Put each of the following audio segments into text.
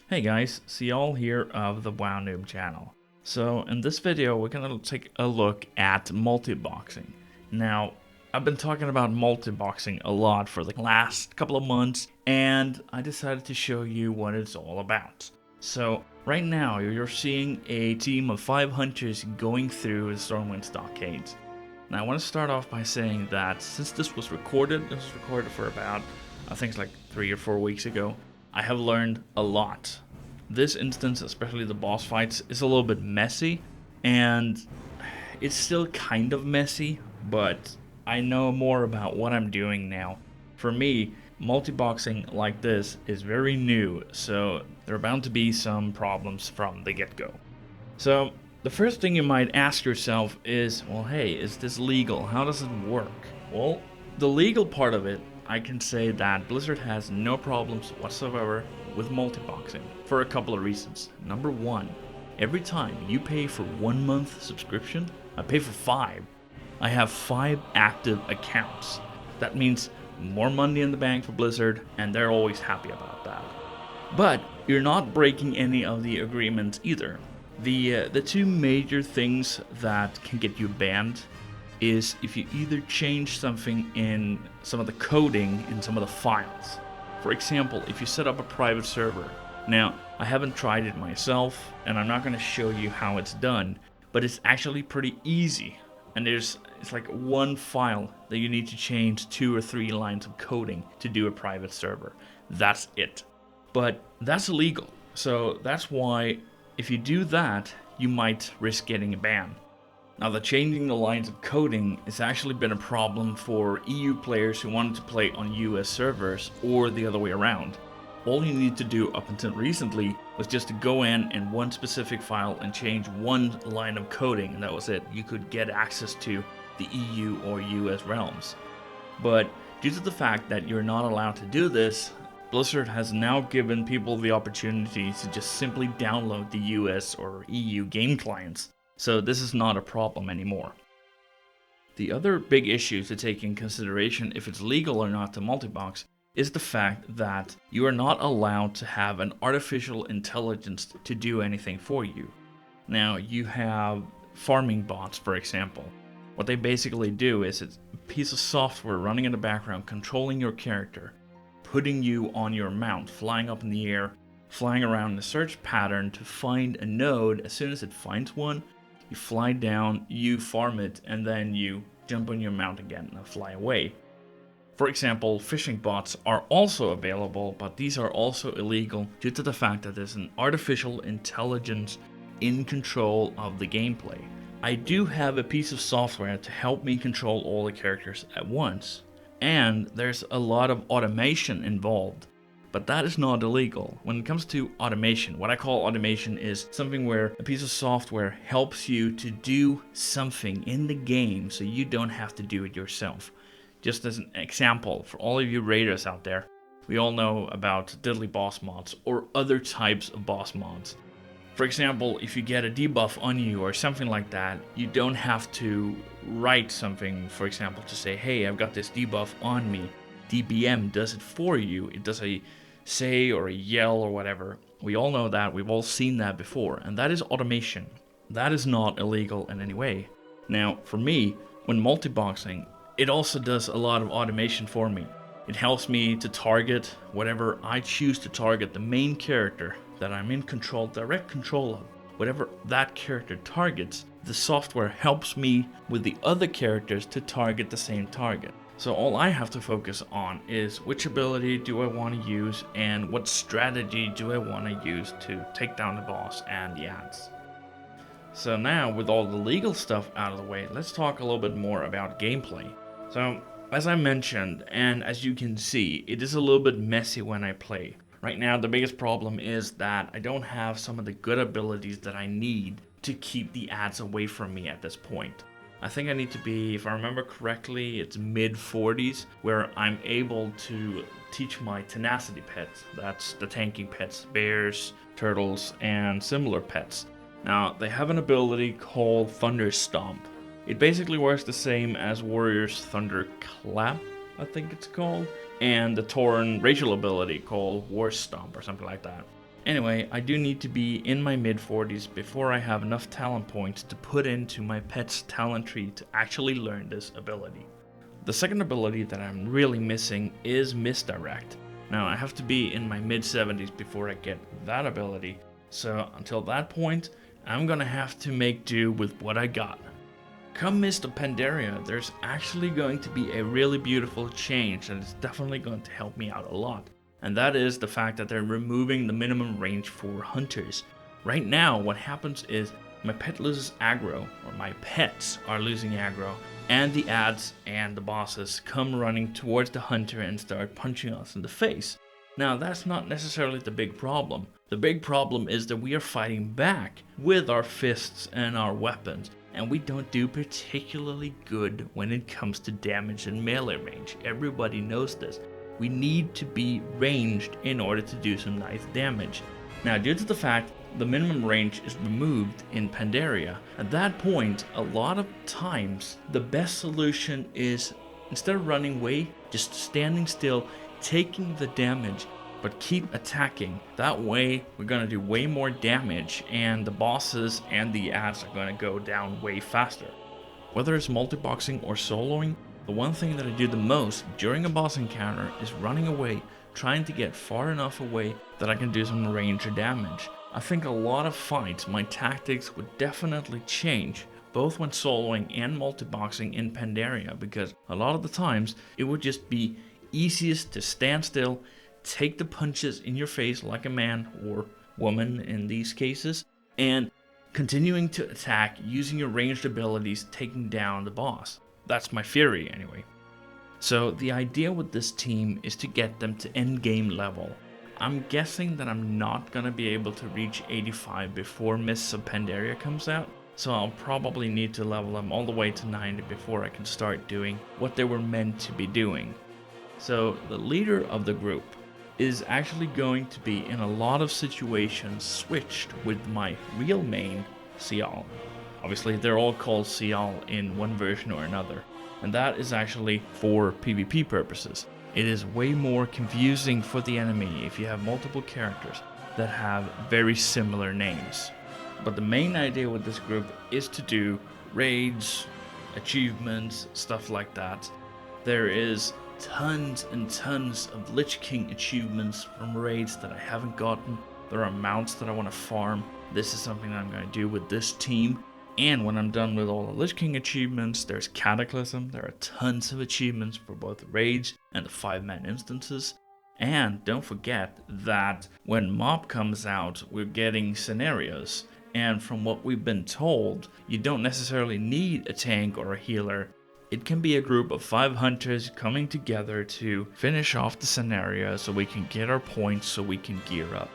Hey guys, Ziyall here of the thewownoobchannel. So in this video we're gonna take a look at multi-boxing. Now, I've been talking about multi-boxing a lot for the last couple of months and I decided to show you what it's all about. So right now you're seeing a team of 5 hunters going through the Stormwind Stockades. Now I want to start off by saying that since this was recorded for about, I think it's like 3 or 4 weeks ago, I have learned a lot. This instance, especially the boss fights, is a little bit messy, and it's still kind of messy, but I know more about what I'm doing now. For me, multi-boxing like this is very new, so there are bound to be some problems from the get-go. So, the first thing you might ask yourself is, well, hey, is this legal? How does it work? Well, the legal part of it, I can say that Blizzard has no problems whatsoever with multi-boxing for a couple of reasons. Number one, every time you pay for 1 month subscription, I pay for 5. I have 5 active accounts. That means more money in the bank for Blizzard, and they're always happy about that. But you're not breaking any of the agreements either. The two major things that can get you banned is if you either change something in some of the coding in some of the files. For example, if you set up a private server. Now, I haven't tried it myself, and I'm not going to show you how it's done, but it's actually pretty easy. And it's like one file that you need to change 2 or 3 lines of coding to do a private server. That's it. But that's illegal. So that's why if you do that, you might risk getting a ban. Now, the changing the lines of coding has actually been a problem for EU players who wanted to play on US servers or the other way around. All you need to do up until recently was just to go in one specific file and change one line of coding, and that was it. You could get access to the EU or US realms. But due to the fact that you're not allowed to do this, Blizzard has now given people the opportunity to just simply download the US or EU game clients. So this is not a problem anymore. The other big issue to take in consideration if it's legal or not to multi-box is the fact that you are not allowed to have an artificial intelligence to do anything for you. Now, you have farming bots, for example. What they basically do is it's a piece of software running in the background controlling your character, putting you on your mount, flying up in the air, flying around in a search pattern to find a node. As soon as it finds one, you fly down, you farm it, and then you jump on your mount again and fly away. For example, fishing bots are also available, but these are also illegal due to the fact that there's an artificial intelligence in control of the gameplay. I do have a piece of software to help me control all the characters at once, and there's a lot of automation involved. But that is not illegal. When it comes to automation, what I call automation is something where a piece of software helps you to do something in the game so you don't have to do it yourself. Just as an example, for all of you raiders out there, we all know about diddly boss mods or other types of boss mods. For example, if you get a debuff on you or something like that, you don't have to write something, for example, to say, hey, I've got this debuff on me. DBM does it for you. It does a say or a yell or whatever. We all know that. We've all seen that before. And that is automation. That is not illegal in any way. Now, for me, when multi-boxing, it also does a lot of automation for me. It helps me to target whatever I choose to target, the main character that I'm in control, direct control of. Whatever that character targets, the software helps me with the other characters to target the same target. So all I have to focus on is which ability do I want to use and what strategy do I want to use to take down the boss and the ads. So now with all the legal stuff out of the way, let's talk a little bit more about gameplay. So as I mentioned, and as you can see, it is a little bit messy when I play. Right now the biggest problem is that I don't have some of the good abilities that I need to keep the ads away from me at this point. I think I need to be, if I remember correctly, it's mid-40s, where I'm able to teach my tenacity pets. That's the tanking pets, bears, turtles, and similar pets. Now, they have an ability called Thunder Stomp. It basically works the same as Warrior's Thunder Clap, I think it's called, and the Tauren racial ability called War Stomp or something like that. Anyway, I do need to be in my mid-40s before I have enough talent points to put into my pet's talent tree to actually learn this ability. The second ability that I'm really missing is Misdirect. Now, I have to be in my mid-70s before I get that ability, so until that point, I'm gonna have to make do with what I got. Come Mist of Pandaria, there's actually going to be a really beautiful change that is definitely going to help me out a lot. And that is the fact that they're removing the minimum range for hunters. Right now, what happens is my pet loses aggro, or my pets are losing aggro, and the ads and the bosses come running towards the hunter and start punching us in the face. Now, that's not necessarily the big problem. The big problem is that we are fighting back with our fists and our weapons, and we don't do particularly good when it comes to damage and melee range. Everybody knows this. We need to be ranged in order to do some nice damage. Now, due to the fact the minimum range is removed in Pandaria, at that point, a lot of times, the best solution is, instead of running away, just standing still, taking the damage, but keep attacking. That way, we're gonna do way more damage, and the bosses and the ads are gonna go down way faster. Whether it's multi-boxing or soloing, the one thing that I do the most during a boss encounter is running away, trying to get far enough away that I can do some range or damage. I think a lot of fights, my tactics would definitely change, both when soloing and multi-boxing in Pandaria, because a lot of the times it would just be easiest to stand still, take the punches in your face like a man or woman in these cases, and continuing to attack using your ranged abilities, taking down the boss. That's my theory anyway. So the idea with this team is to get them to end game level. I'm guessing that I'm not gonna be able to reach 85 before Mists of Pandaria comes out, so I'll probably need to level them all the way to 90 before I can start doing what they were meant to be doing. So the leader of the group is actually going to be in a lot of situations switched with my real main, Ziyall. Obviously, they're all called Ziyall in one version or another, and that is actually for PvP purposes. It is way more confusing for the enemy if you have multiple characters that have very similar names. But the main idea with this group is to do raids, achievements, stuff like that. There is tons and tons of Lich King achievements from raids that I haven't gotten. There are mounts that I want to farm. This is something that I'm going to do with this team. And when I'm done with all the Lich King achievements, there's Cataclysm. There are tons of achievements for both raids and the 5-man instances. And don't forget that when Mob comes out, we're getting scenarios. And from what we've been told, you don't necessarily need a tank or a healer. It can be a group of 5 hunters coming together to finish off the scenario so we can get our points so we can gear up.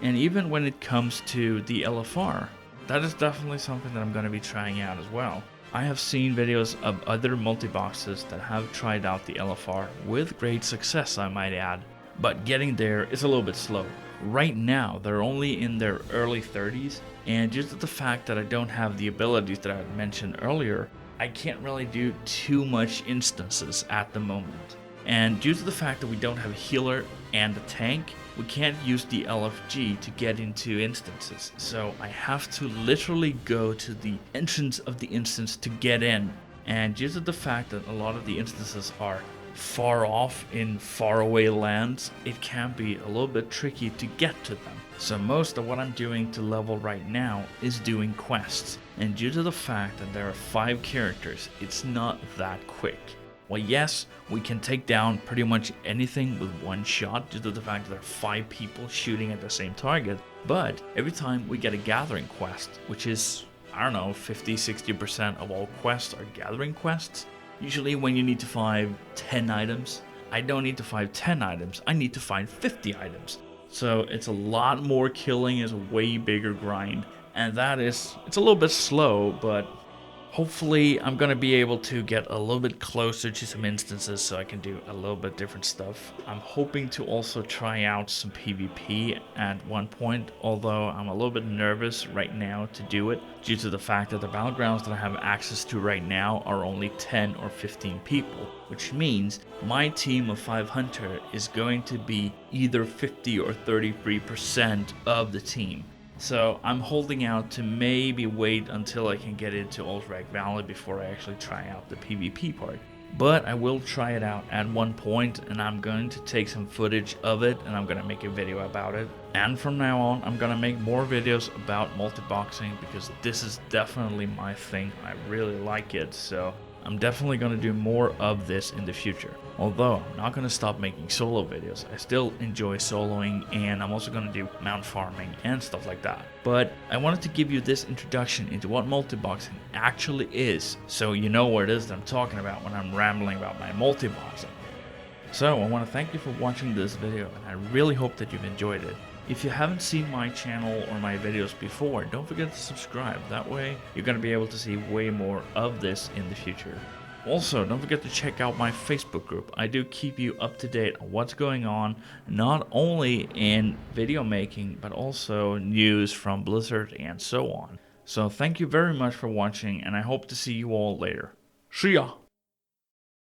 And even when it comes to the LFR, that is definitely something that I'm going to be trying out as well. I have seen videos of other multi-boxes that have tried out the LFR with great success, I might add, but getting there is a little bit slow. Right now, they're only in their early 30s, and due to the fact that I don't have the abilities that I had mentioned earlier, I can't really do too much instances at the moment. And due to the fact that we don't have a healer and a tank, we can't use the LFG to get into instances. So I have to literally go to the entrance of the instance to get in. And due to the fact that a lot of the instances are far off in faraway lands, it can be a little bit tricky to get to them. So most of what I'm doing to level right now is doing quests. And due to the fact that there are 5 characters, it's not that quick. Well, yes, we can take down pretty much anything with one shot due to the fact that there are 5 people shooting at the same target, but every time we get a gathering quest, which is, I don't know, 50-60% of all quests are gathering quests. Usually when you need to find 10 items, I don't need to find 10 items, I need to find 50 items. So it's a lot more killing, it's a way bigger grind, and it's a little bit slow, but Hopefully, I'm going to be able to get a little bit closer to some instances so I can do a little bit different stuff. I'm hoping to also try out some PvP at one point, although I'm a little bit nervous right now to do it due to the fact that the battlegrounds that I have access to right now are only 10 or 15 people, which means my team of 5 hunter is going to be either 50 or 33% of the team. So I'm holding out to maybe wait until I can get into Ultrag Valley before I actually try out the PvP part. But I will try it out at one point, and I'm going to take some footage of it and I'm going to make a video about it. And from now on, I'm going to make more videos about multi-boxing because this is definitely my thing. I really like it, so I'm definitely going to do more of this in the future. Although I'm not going to stop making solo videos. I still enjoy soloing, and I'm also going to do mount farming and stuff like that. But I wanted to give you this introduction into what multi-boxing actually is, so you know what it is that I'm talking about when I'm rambling about my multi-boxing. So I want to thank you for watching this video, and I really hope that you've enjoyed it. If you haven't seen my channel or my videos before, don't forget to subscribe. That way you're going to be able to see way more of this in the future. Also, don't forget to check out my Facebook group. I do keep you up to date on what's going on, not only in video making, but also news from Blizzard and so on. So thank you very much for watching, and I hope to see you all later. See ya!